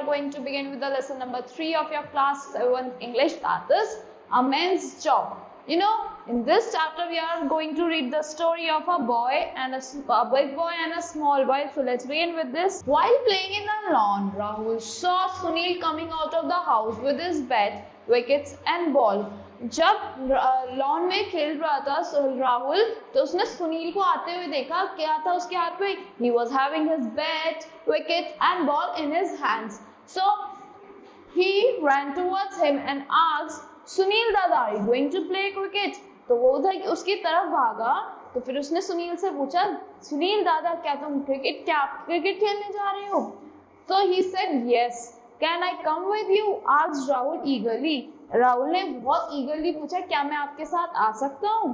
are going to begin with the lesson number 3 of your class 7 English, that is a man's job. You know, in this chapter we are going to read the story of a boy and a big boy and a small boy. So let's begin with this. While playing in the lawn, Rahul saw Sunil coming out of the house with his bat, wickets and ball. जब lawn में खेल रहा था राहुल, तो उसने सुनील को आते हुए देखा. क्या था उसके हाथ में? He was having his bat, wicket and ball in his hands. So he ran towards him and asked, Sunil Dada, are you going to play cricket? तो वो उधर उसकी तरफ भागा. तो फिर उसने सुनील से पूछा, सुनील दादा, क्या तुम क्रिकेट खेलने जा रहे हो? So he said yes. Can I come with you? asked Rahul eagerly. Rahul ने बहुत ईगरली पूछा, क्या मैं आपके साथ आ सकता हूँ?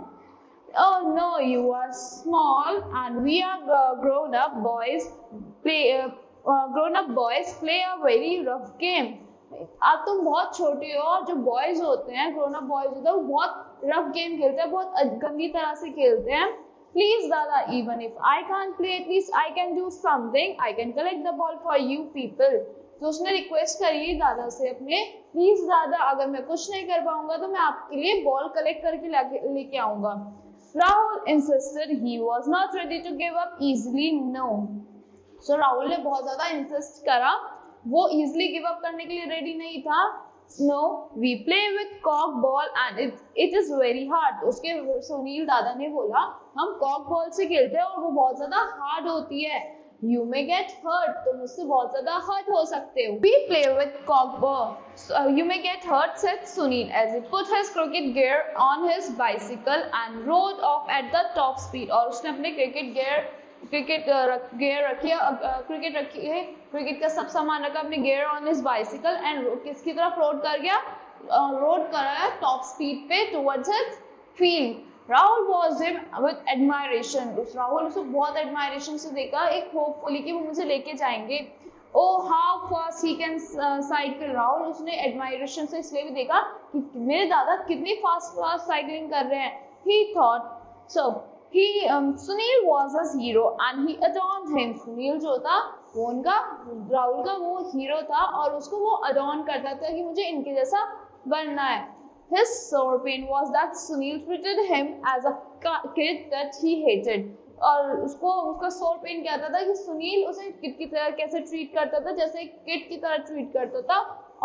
Oh no, you are small and we are grown-up boys play a very rough game. आप तुम बहुत छोटे हो और जो बॉयज होते हैं, grown-up boys होते हैं, वो बहुत रफ गेम खेलते हैं, बहुत गंदी तरह से खेलते हैं. Please दादा, even if I can't play, at least I can do something. I can collect the ball for you people. तो उसने रिक्वेस्ट करी दादा से अपने, प्लीज दादा, अगर मैं कुछ नहीं कर पाऊंगा तो मैं आपके लिए बॉल कलेक्ट करके लेके आऊंगा. Rahul insisted. He was not ready to give up easily. No. So Rahul ने बहुत ज्यादा इंसिस्ट करा, वो इजीली गिव अप करने के लिए रेडी नहीं था. No, we play with cock ball and it is very hard. उसके सुनील दादा ने बोला, हम कॉक बॉल से खेलते हैं और वो बहुत ज्यादा हार्ड होती है. You may get hurt. तुम उससे बहुत ज्यादा हर्ट हो सकते हो. We play with cock ball. You may get hurt, said Sunil as he put his cricket gear on his bicycle and rode off at the top speed. और उसने अपने क्रिकेट का सब सामान रखा, अपने gear on his bicycle and किसकी तरफ रोड कर गया? रोड कर रहा है टॉप स्पीड पे towards his field. Rahul was him with admiration. Rahul उसको बहुत admiration से देखा, एक होपफुली कि वो मुझे लेके जाएंगे. Oh, how fast he can cycle. Rahul उसने admiration से इसलिए भी देखा कि मेरे दादा कितनी फास्ट साइकिलिंग कर रहे हैं. He thought. So Sunil was his hero and he adorned him. Sunil जो था वो उनका, राहुल का वो हीरो था और उसको वो अडॉर्न करता था कि मुझे इनके जैसा बनना है. His sore pain was that Sunil treated him as a kid that he hated. और उसका sore pain क्या था कि सुनील उसे किड की तरह कैसे ट्रीट करता था, जैसे किड की तरह ट्रीट करता था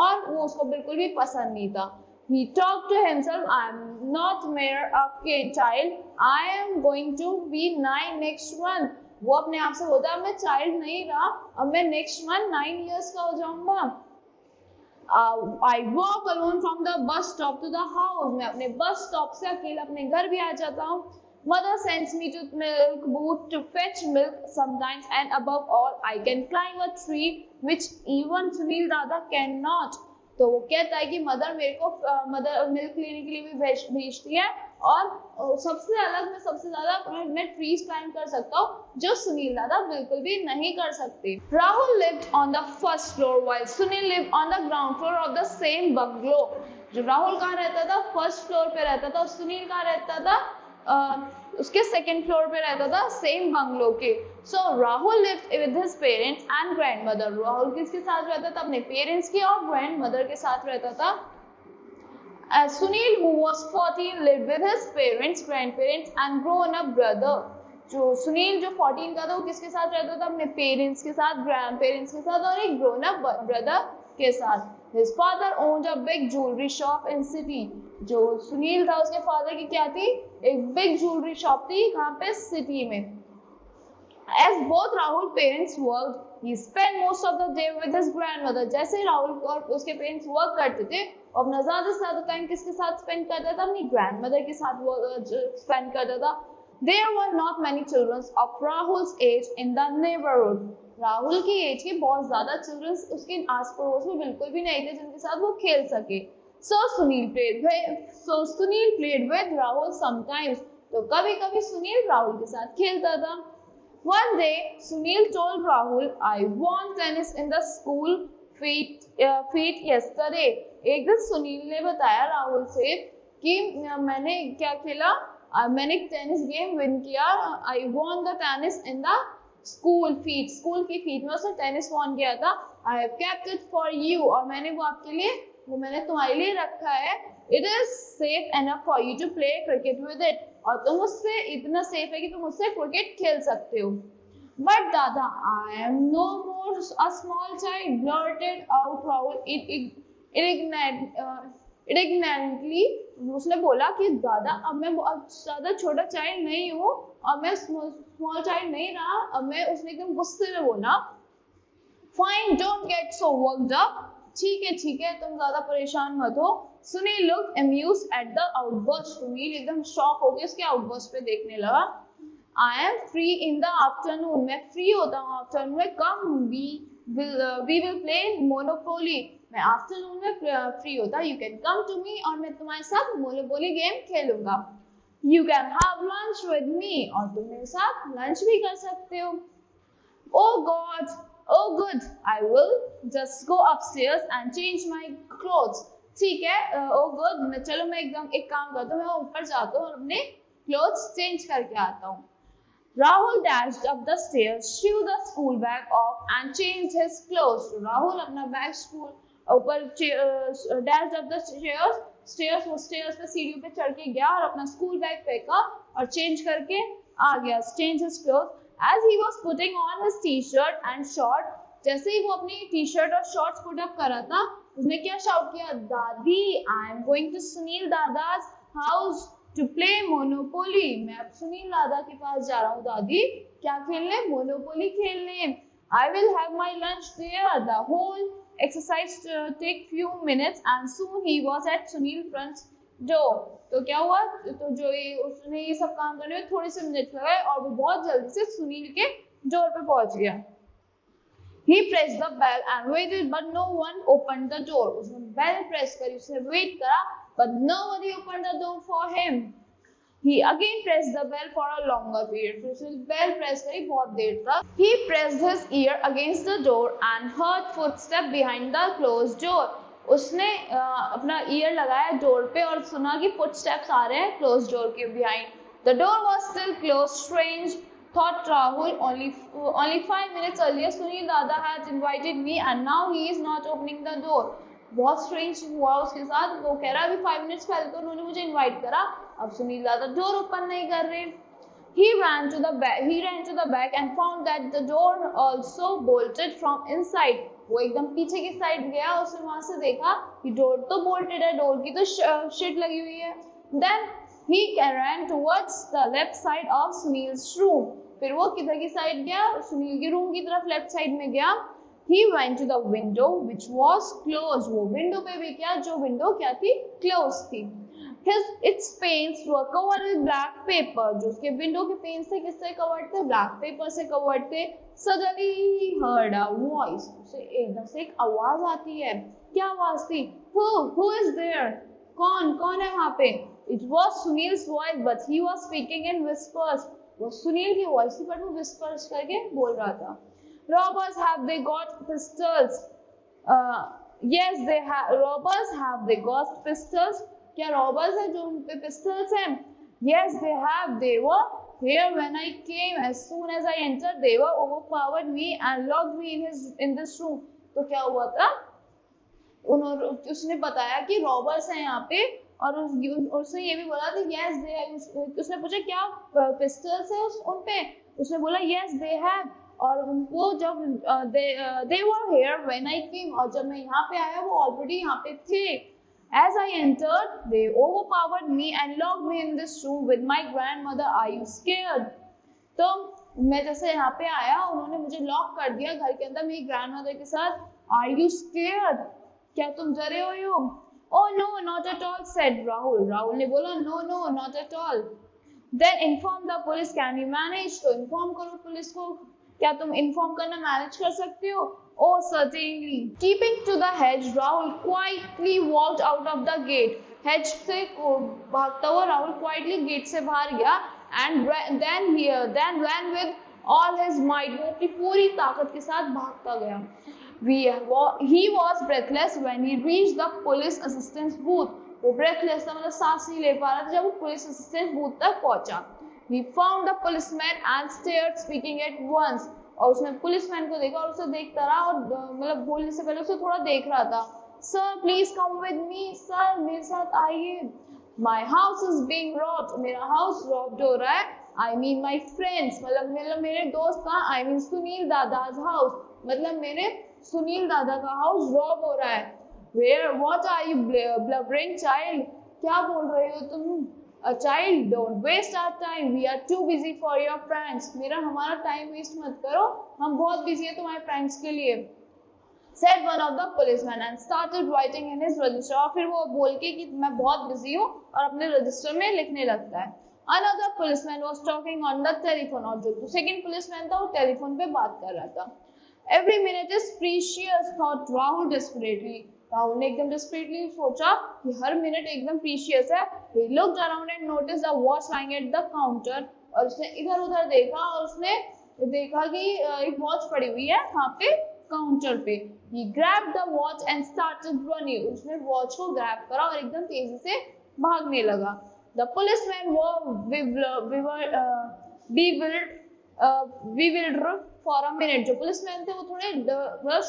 और वो उसको बिल्कुल भी पसंद नहीं था. He talked to himself, I am not mere a child, I am going to be 9 next month. वो अपने आप से बोलता है, मैं चाइल्ड नहीं रहा, अब मैं नेक्स्ट मंथ 9 years का हो जाऊंगा. I walk alone from the bus stop to the house. मैं अपने बस स्टॉप से अकेला अपने घर भी आ जाता हूँ. Mother sends me to milk booth to fetch milk sometimes, and above all, I can climb a tree which even Sunil Dada cannot. तो वो कहता है कि मदर मेरे को मिल्क लेने के लिए भी भेजती है और सबसे ज्यादा मैं ट्रीज क्लाइंब कर सकता हूँ जो सुनील दादा बिल्कुल भी नहीं कर सकते. Rahul lived on the first floor while Sunil lived on the ground floor of the same bungalow. जो राहुल कहाँ रहता था? फर्स्ट फ्लोर पे रहता था और सुनील कहाँ रहता था? उसके सेकंड फ्लोर पे रहता था, सेम बंगलो के. So Rahul lived with his parents and grandmother. Rahul किसके साथ रहता था? अपने पेरेंट्स के और ग्रैंडमदर के साथ रहता था. As Sunil, who was 14, lived with his parents, grandparents and grown-up brother. जो सुनील जो 14 का था वो किसके साथ रहता था? अपने पेरेंट्स के साथ, ग्रैंडपेरेंट्स के साथ और एक ग्रोन-अप ब्रदर के साथ. His father owned a big jewelry shop in city. जो सुनील था उसके फादर की क्या थी? एक बिग ज्वेलरी शॉप थी. कहाँ पे? सिटी में. As both Rahul parents worked, he spent most of the day with his grandmother. जैसे राहुल और उसके पेरेंट्स वर्क करते थे, अपना ज्यादा से ज्यादा टाइम किसके साथ स्पेंड करता था? अपनी ग्रैंडमदर के साथ स्पेंड करता था. There were not many children of Rahul's age in the neighborhood. Rahul की एज के बहुत ज्यादा चिल्ड्रन उसके आस पड़ोस में बिल्कुल भी नहीं थे जिनके साथ वो खेल सके. So Sunil played with Rahul sometimes. तो कभी कभी सुनील राहुल के साथ खेलता था. One day Sunil told Rahul, I won tennis in the school feat yesterday. एक दिन सुनील ने बताया राहुल से कि मैंने क्या खेला, मैंने टेनिस गेम विन किया. I won the tennis in the school की फीट में उसने टेनिस पॉन किया था। I have kept it for you, और मैंने वो आपके लिए, वो मैंने तुम्हारे लिए रखा है। It is safe enough for you to play cricket with it, और तुम उससे इतना सेफ है कि तुम उससे क्रिकेट खेल सकते हो। बट दादा, I am no more a small child, blurted out Rahul ignorantly. उसने बोला कि दादा, अब मैं ज्यादा छोटा चाइल्ड नहीं हूँ, और मैं स्मॉल चाइल्ड नहीं रहा। अब मैं, उसने एकदम गुस्से में बोला, fine, don't get so worked up. ठीक है, तुम ज्यादा परेशान मत हो। Sunil looked amused at the outburst. Sunil एकदम शॉक हो गया उसके आउटबर्स्ट पे देखने लगा। I am free in the afternoon, मैं फ्री होता हूँ आफ्टरनून में। Come, we will play Monopoly, मैं आफ्टरनून में फ्री होता, you can come to me, और मैं तुम्हारे साथ मोनोपोली गेम खेलूंगा। You can have lunch with me, और तुम मेरे साथ लंच भी कर सकते हो। Oh God, oh good, I will just go upstairs and change my clothes. ठीक है, oh good, चलो मैं एकदम एक काम करता हूँ, मैं ऊपर जाता हूँ और अपने clothes change करके आता हूँ। Rahul dashed up the stairs, threw the school bag off and changed his clothes. Rahul अपना बैग स्कूल ऊपर dashed up the stairs पे सीढ़ियों पे चढ़ के गया और अपना स्कूल बैग फेंका और चेंज करके आ गया, change his clothes. As he was putting on his t-shirt and short, जैसे ही वो अपनी टी-शर्ट और शॉर्ट्स पुट अप कर रहा था, उसने क्या शाउट किया, दादी, I am going to Sunil दादा's house to play monopoly. मैं अब सुनील दादा के पास जा रहा हूँ दादी, क्या खेलने, मोनोपोली खेलने। I will have my lunch there. The whole exercise take few minutes and soon he was at Sunil front door. तो क्या हुआ, तो जो उसने ये सब काम करने में थोड़े से मिनट लगाए और वो बहुत जल्दी से सुनील के डोर पे पहुंच गया। He pressed the bell and waited, but no one opened the door. उसने बेल प्रेस करी, उसने वेट करा, but nobody opened the door for him. He again pressed the bell for a longer period. फिर उसने bell press करी बहुत देर तक। He pressed his ear against the door and heard footsteps behind the closed door. उसने अपना year लगाया door पे और सुना कि फुटस्टेप्स आ रहे हैं क्लोज डोर के behind. The door was still close, strange thought Rahul, only 5 minutes earlier Sunil Dada had invited me and now he is not opening the door. बहुत स्ट्रेंज हुआ उसके साथ, वो कह रहा अभी 5 मिनट्स पहले तो उन्होंने मुझे इनवाइट करा, अब सुनील दादा डोर ओपन नहीं कर रहे। He ran to the back and found that the door also bolted from inside. वो एकदम पीछे की साइड गया, उसने वहां से देखा कि डोर तो बोल्टेड है, डोर की तो शिट लगी हुई है। Then he ran towards the left side of Sunil's room. फिर वो किधर की साइड गया, सुनील के रूम की तरफ लेफ्ट साइड में गया। He went to the window which was closed. वो विंडो पे भी क्या, जो विंडो क्या थी, क्लोज थी। Its panes were covered with black paper. जो उसके विंडो के पेन्स थे किससे कवर्ड थे, ब्लैक पेपर से कवर्ड थे। Suddenly he heard a voice. उसे एकदम से एक आवाज आती है, क्या आवाज थी, who is there, कौन है वहाँ पे। It was Sunil's voice but he was speaking in whispers. वो सुनील की वॉइस थी बट वो whispers करके बोल रहा था। Robbers, have they got pistols? Yes, they have. Robbers, have they got pistols? क्या robbers है जो उन पे pistols हैं? Yes, they have. They were here when I came. As soon as I entered, they were overpowered me and locked me in this room. तो क्या हुआ था? उसने बताया कि robbers हैं यहाँ पे, और उसने ये भी बोला था yes they have. उसने पूछा क्या pistols है उन पे? उसने बोला yes they have. और वो जब they were here when I came, और जब मैं यहाँ पे आया वो already यहाँ पे थे। As I entered, they overpowered me and locked me in this room with my grandmother. Are you scared? तो मैं जैसे यहाँ पे आया, उन्होंने मुझे लॉक कर दिया घर के अंदर मेरी ग्रैंडमदर के साथ। Are you scared? क्या तुम डरे हुए हो? Oh no, not at all, said Rahul. Rahul ने बोला no, not at all. Then inform the police. Can you manage? तो inform करो पुलिस को। क्या तुम इन्फॉर्म करना मैनेज कर सकते हो? Oh, certainly. Keeping to the hedge, Rahul quietly walked out of the gate. Hedge से भागता हुआ राहुल quietly गेट से बाहर गया and then ran with all his might. वो अपनी पूरी ताकत के साथ भागता गया। He was breathless when he reached the police assistance booth. वो breathless था, मतलब सांस नहीं ले पा रहा था जब वो पुलिस assistance booth तक पहुंचा। He found the policeman and started speaking at once. और उसने पुलिसमैन को देखा और उसे देखता रहा और मतलब बोलने से पहले उसे थोड़ा देख रहा था। Sir please come with me, sir मेरे साथ आइए, my house is being robbed, मेरा हाउस रॉब्ड हो रहा है। आई मीन माई फ्रेंड्स, मतलब मेरे दोस्त का, I mean Sunil Dada's house, मतलब मेरे सुनील दादा का हाउस रॉब हो रहा है। Where what are you blubbering child, क्या बोल रहे हो तुम? A child, don't waste our time. We are too busy for your pranks. हमारा टाइम वेस्ट मत करो, हम बहुत बिजी है तुम्हारे प्रैंक्स के लिए। Said one of the policemen and started writing in his register. और फिर वो बोल के कि मैं बहुत बिजी हूँ और अपने रजिस्टर में लिखने लगता है। Another policeman was talking on the telephone. और जो सेकंड पुलिसमैन था वो टेलीफोन पे बात कर रहा था। Every minute is precious, thought Rahul desperately. Rahul ने एकदम desperately सोचा कि हर मिनट एकदम प्रीशियस है। He looked around and noticed the watch lying at the counter. और उसने इधर उधर देखा और उसने देखा कि एक वॉच पड़ी हुई है वहाँ पे काउंटर पे। He grabbed the watch and started running. उसने वॉच को ग्रैब करा और एकदम तेजी से भागने लगा। The policeman were bewildered for a minute. जो पुलिसमैन थे वो थोड़े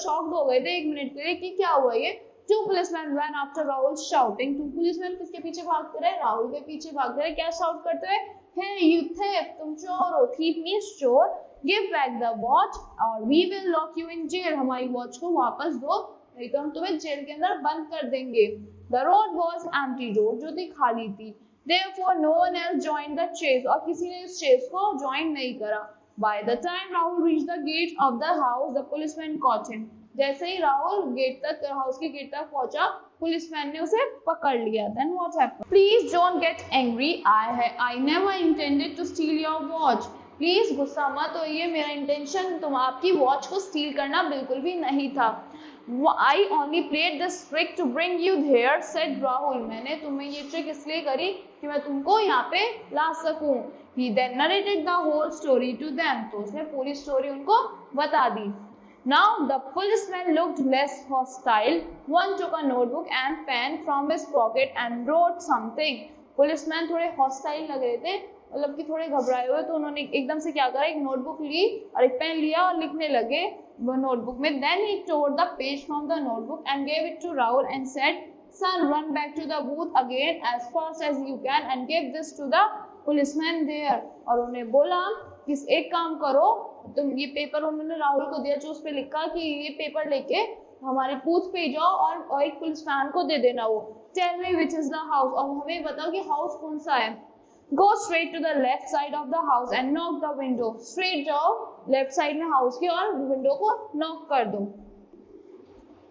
शॉक्ड हो गए थे एक मिनट के लिए कि क्या हुआ ये। Two policemen ran after Rahul shouting. Two policemen किसके पीछे भागते रहे? राहुल के पीछे भागते रहे। क्या शाउट करते हुए? Hey you thief, तुम चोर हो। Thief means चोर। Give back the watch or we will lock you in jail. हमारी वॉच को वापस दो, नहीं तो हम तुम्हें जेल के अंदर बंद कर देंगे। The road was empty. Road जो थी खाली थी। Therefore no one else joined the chase. और किसी ने इस chase को join नहीं करा। By the time Rahul reached the gate of the house, the policeman caught him. जैसे ही राहुल गेट तक, हाउस के गेट तक पहुंचा, पुलिसमैन ने उसे पकड़ लिया। Then what happened? Please don't get angry. I never intended to steal your watch. Please गुस्सा मत होइए, मेरा इंटेंशन तुम आपकी वॉच को स्टील करना बिल्कुल भी नहीं था। I only played this trick to bring you here, said Rahul. मैंने तुम्हें ये ट्रिक इसलिए करी कि मैं तुमको यहाँ पे ला सकूं। He then narrated the whole story to them. तो उसने पूरी स्टोरी उनको बता दी। Now the policeman looked less hostile. One took a notebook and pen from his pocket and wrote something. Policeman थोड़े हॉस्टाइल लग रहे थे, मतलब कि थोड़े घबराए हुए, तो उन्होंने एकदम से क्या करा, एक नोटबुक ली और एक पेन लिया और लिखने लगे वो नोटबुक में। Then he tore the page from the notebook and gave it to Rahul and said, "Son, run back to the booth again as fast as you can and give this to the policeman there." और उन्हें बोला कि एक काम करो, तुम ये paper, उन्होंने राहुल को दिया जो उस पे लिखा कि ये पेपर लेके हमारे बूथ पे जाओ और एक पुलिसमैन को दे देना वो। Tell me which is the house, और हमें बताओ कि हाउस कौन सा है। Go straight to the left side of the house and knock the window. Straight जाओ लेफ्ट साइड में हाउस की और विंडो को नॉक कर दो।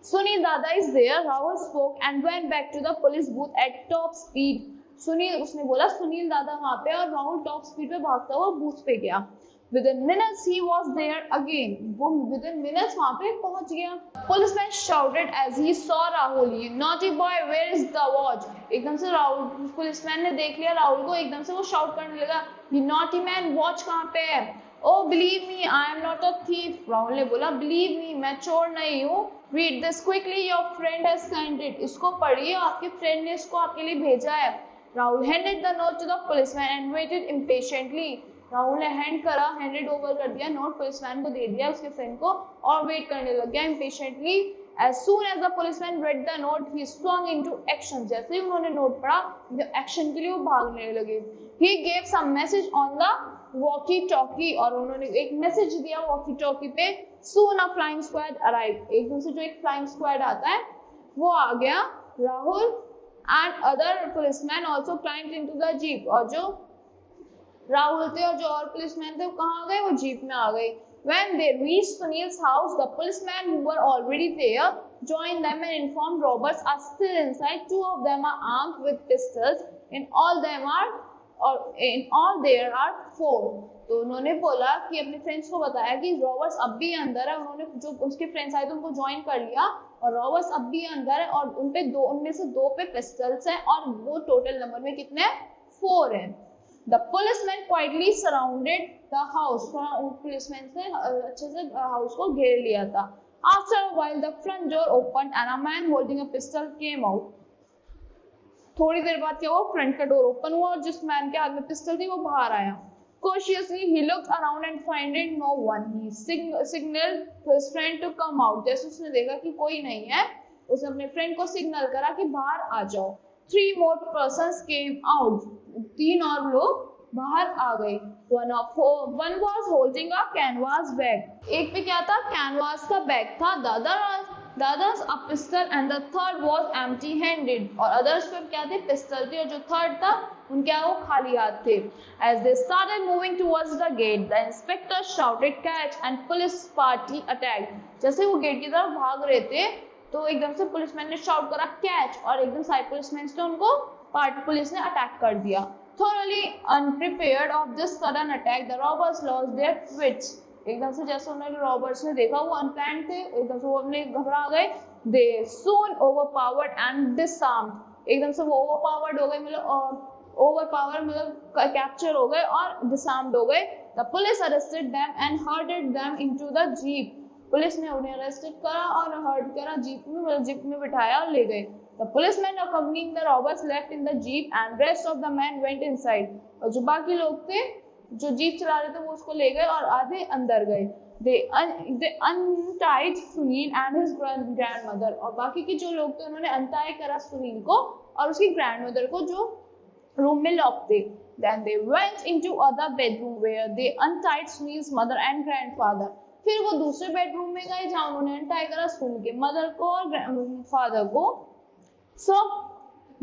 Sunil Dada is there, Rahul spoke and went back to the police booth at top speed. उसने बोला सुनील दादा वहाँ पे, और राहुल टॉप स्पीड पे भागता हुआ बूथ पे गया। Within minutes he was there again. वो within minutes वहाँ पे पहुँच गया। Policeman shouted as he saw Rahul, "You naughty boy, where is the watch?" एकदम से राहुल, पुलिसमैन ने देख लिया राहुल को, एकदम से वो शाउट करने लगा, "You naughty man, वॉच कहाँ पे है?" "Oh believe me, I am not a thief." Rahul ने बोला, "Believe me, मैं चोर नहीं हूँ." "Read this quickly, your friend has sent it." इसको पढ़िए, आपके फ्रेंड ने इसको आपके लिए भेजा है। Rahul handed the note to the policeman and waited impatiently. Rahul ने हैंडेड ओवर कर दिया नोट, पुलिसमैन को दे दिया उसके फ्रेंड को, और वेट करने लग गया impatiently. As soon as the policeman read the note, he swung into action. जैसे ही उन्होंने नोट पढ़ा, एक्शन के लिए वो भागने लगे। He gave some message on the walkie-talkie, और उन्होंने एक मैसेज दिया walkie-talkie पे। Soon a flying squad arrived. एकदम से जो एक flying squad आता है वो आ गया। Rahul and other policemen also climbed into the jeep. और जो राहुल थे और जो और पुलिसमैन थे वो कहाँ आ गए, वो जीप में आ गए। When they reached Sunil's house, the policemen who were already there joined them and informed robbers are still inside. Two of them are armed with pistols. In all there are 4. तो उन्होंने बोला कि अपने friends को बताया कि robbers अब भी अंदर है। उन्होंने जो उसके फ्रेंड्स आए थे उनको ज्वाइन कर लिया, और रॉबर्स अब भी अंदर है, और उनमें से 2 पे पिस्टल्स हैं, और वो टोटल नंबर में कितने हैं, 4 हैं। The policemen quietly surrounded the house. Policeman से अच्छे से हाउस को घेर लिया था। After a while, the front door opened and a man holding a pistol came out. थोड़ी देर बाद क्या हुआ, फ्रंट का डोर ओपन हुआ और जिस मैन के हाथ में पिस्टल थी वो बाहर आया। Cautiously, he looked around and finding no one. He signaled to his friend to come out. जैसे उसने देखा कि कोई नहीं है, उसने अपने फ्रेंड को सिग्नल करा कि बाहर आ जाओ. 3 more persons came out. 3 और लोग बाहर आ गए. One was holding a canvas bag. एक पे क्या था? Canvas का बैग था. The others a pistol and the third was empty-handed. और others पे क्या थे? पिस्टल थी. और जो थर्ड था उनके वो खाली हाथ थे. As they started moving towards the gate, the inspector shouted catch and police party attacked. जैसे वो गेट की तरफ भाग रहे थे तो एकदम से पुलिसमैन ने शाउट करा कैच और एकदम सारे पुलिसमैन ने उनको पुलिस ने अटैक कर दिया. Thoroughly unprepared of this sudden attack, the robbers lost their wits. एकदम से जैसे उन्होंने रॉबर्स ने देखा वो अनप्लान्ड थे, एकदम से वो अपने घबरा गए. They soon overpowered and disarmed. एकदम से वो ओवरपावर्ड हो गए, मतलब ओवरपावर मतलब कैप्चर हो गए और डिसआर्म्ड हो गए. The police arrested them and herded them into the jeep. Police ने उन्हें अरेस्टेड करा और हर्ड करा जीप में, मतलब जीप में बिठाया और ले गए. The policemen accompanying the robbers left in the jeep and rest of the men went inside. और जो बाकी लोग थे जो जीप चला रहे थे वो उसको ले गए और आधे अंदर गए. They untied Sunil and his grandmother. और बाकी के जो लोग थे उन्होंने अनटाई करा सुनील को और उसकी ग्रैंडमदर को जो रूम में लॉक थे. Then they went into other bedroom where they untied Sunil's mother and grandfather. फिर वो दूसरे बेडरूम में गए जहाँ उन्होंने अनटाई करा सुनील के मदर को और फादर को. So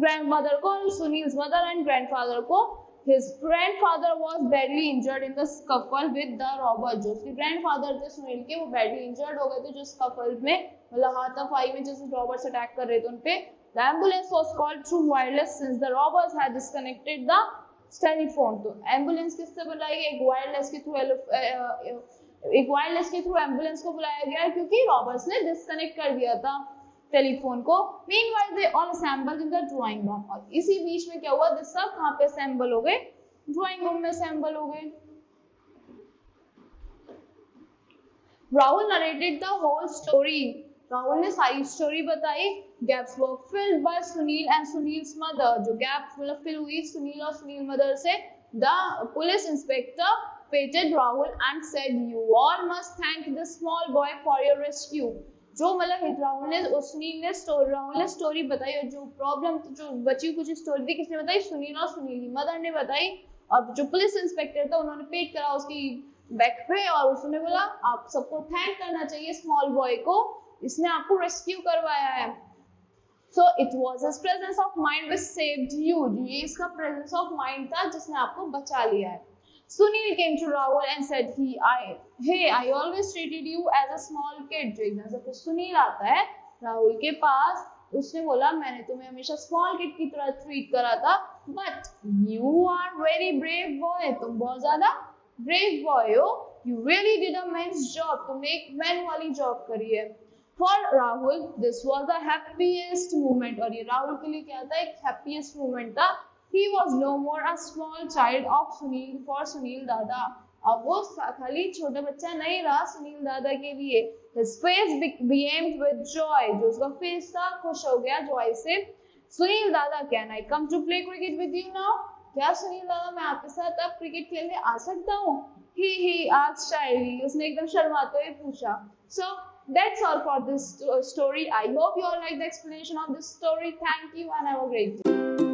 grandmother को, Sunil's mother and grandfather को. His grandfather was badly injured in the scuffle with the robber. जो उसके grandfather थे सुनील के वो badly injured हो गए थे जो scuffle में, मतलब हाथापाई में जैसे robbers अटैक कर रहे थे उनपे. The ambulance was called through wireless since the robbers had disconnected the telephone. तो ambulance किससे बुलाई गई? एक वायरलेस के थ्रू एम्बुलेंस को बुलाया गया क्योंकि रॉबर्स ने डिस्कनेक्ट कर दिया था टेलीफोन को. Meanwhile they all assembled in the drawing room. और इसी बीच में क्या हुआ? ये सब कहाँ पे असेंबल हो गए? ड्राइंग रूम में असेंबल हो गए. Rahul narrated the whole story. Rahul ने सारी स्टोरी बताई. Gaps were filled by Sunil and Sunil's mother. जो गैप मतलब फिल हुई सुनील और सुनील मदर से. The police inspector patted Rahul and said, "You all must thank this small boy for your rescue." जो मतलब राहुल ने स्टोरी बताई और जो प्रॉब्लम जो बची कुछ स्टोरी थी किसने बताई? सुनील और सुनील की मदर ने बताई. और जो पुलिस इंस्पेक्टर था उन्होंने पेट करा उसकी बैक पे और उसने बोला आप सबको थैंक करना चाहिए स्मॉल बॉय को, इसने आपको रेस्क्यू करवाया है. So it was his presence of mind which saved you. ये इसका presence of mind था जिसने आपको बचा लिया है. Sunil came to Rahul and said, I always treated you as a small kid. जो एकदम से फिर सुनील आता है राहुल के पास, उसने बोला मैंने तुम्हें हमेशा स्मॉल किड की तरह ट्रीट करा था. But you are very brave boy. तुम बहुत ज्यादा brave boy हो. You really did a man's job. तुमने एक मैन वाली जॉब करी है. For Rahul, this was the happiest moment. और ये राहुल के लिए क्या था? एक happiest moment था. He was no more a small child of Sunil for Sunil Dada. अब वो खाली छोटा बच्चा नहीं रहा सुनील दादा के लिए. His face beamed with joy. जो उसका face था खुश हो गया joy से. Sunil Dada, can I come to play cricket with you now? क्या सुनील दादा मैं आपके साथ अब क्रिकेट खेलने आ सकता हूँ? He asked shyly. उसने एकदम शर्माते हुए पूछा. So that's all for this story. I hope you all like the explanation of this story. Thank you and have a great day.